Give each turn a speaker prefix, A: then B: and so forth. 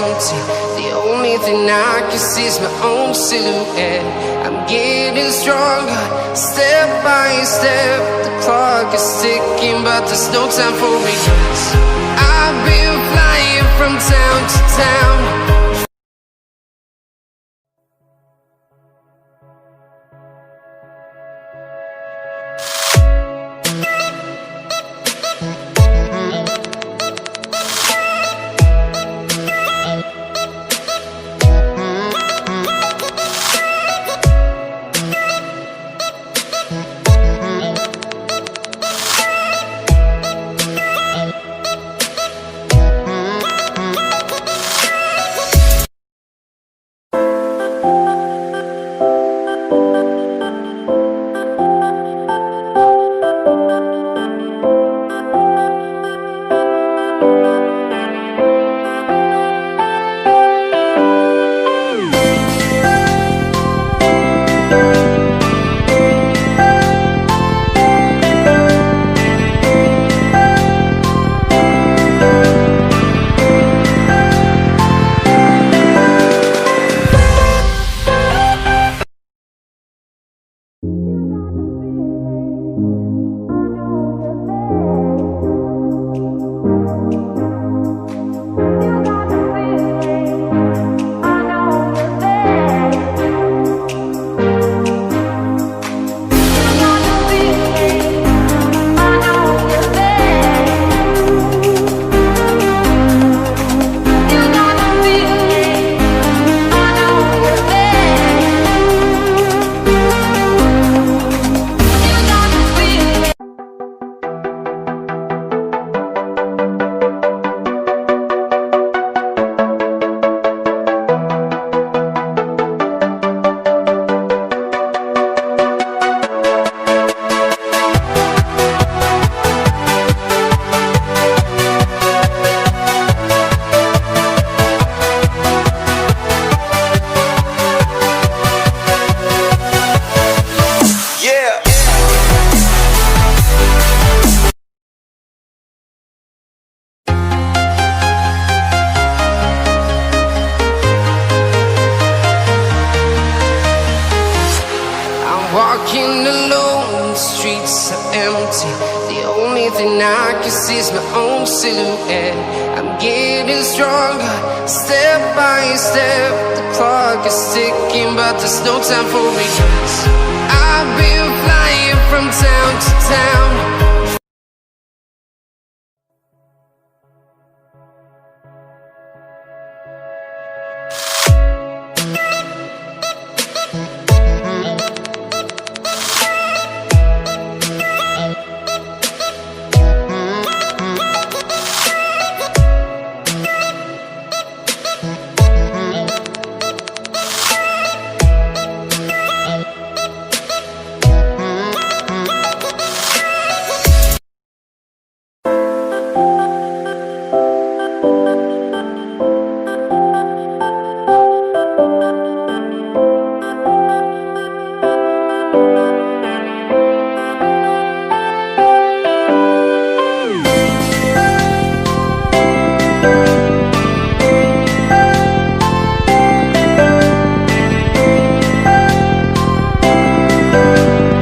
A: empty. The only thing I can see is my own silhouette. I'm getting stronger, step by step. The clock is ticking, but there's no time for regrets. I've been flying from town to town. Walking alone, the streets are empty. The only thing I can see is my own silhouette. I'm getting stronger, step by step. The clock is ticking, but there's no time for regrets. I've been flying from town to town.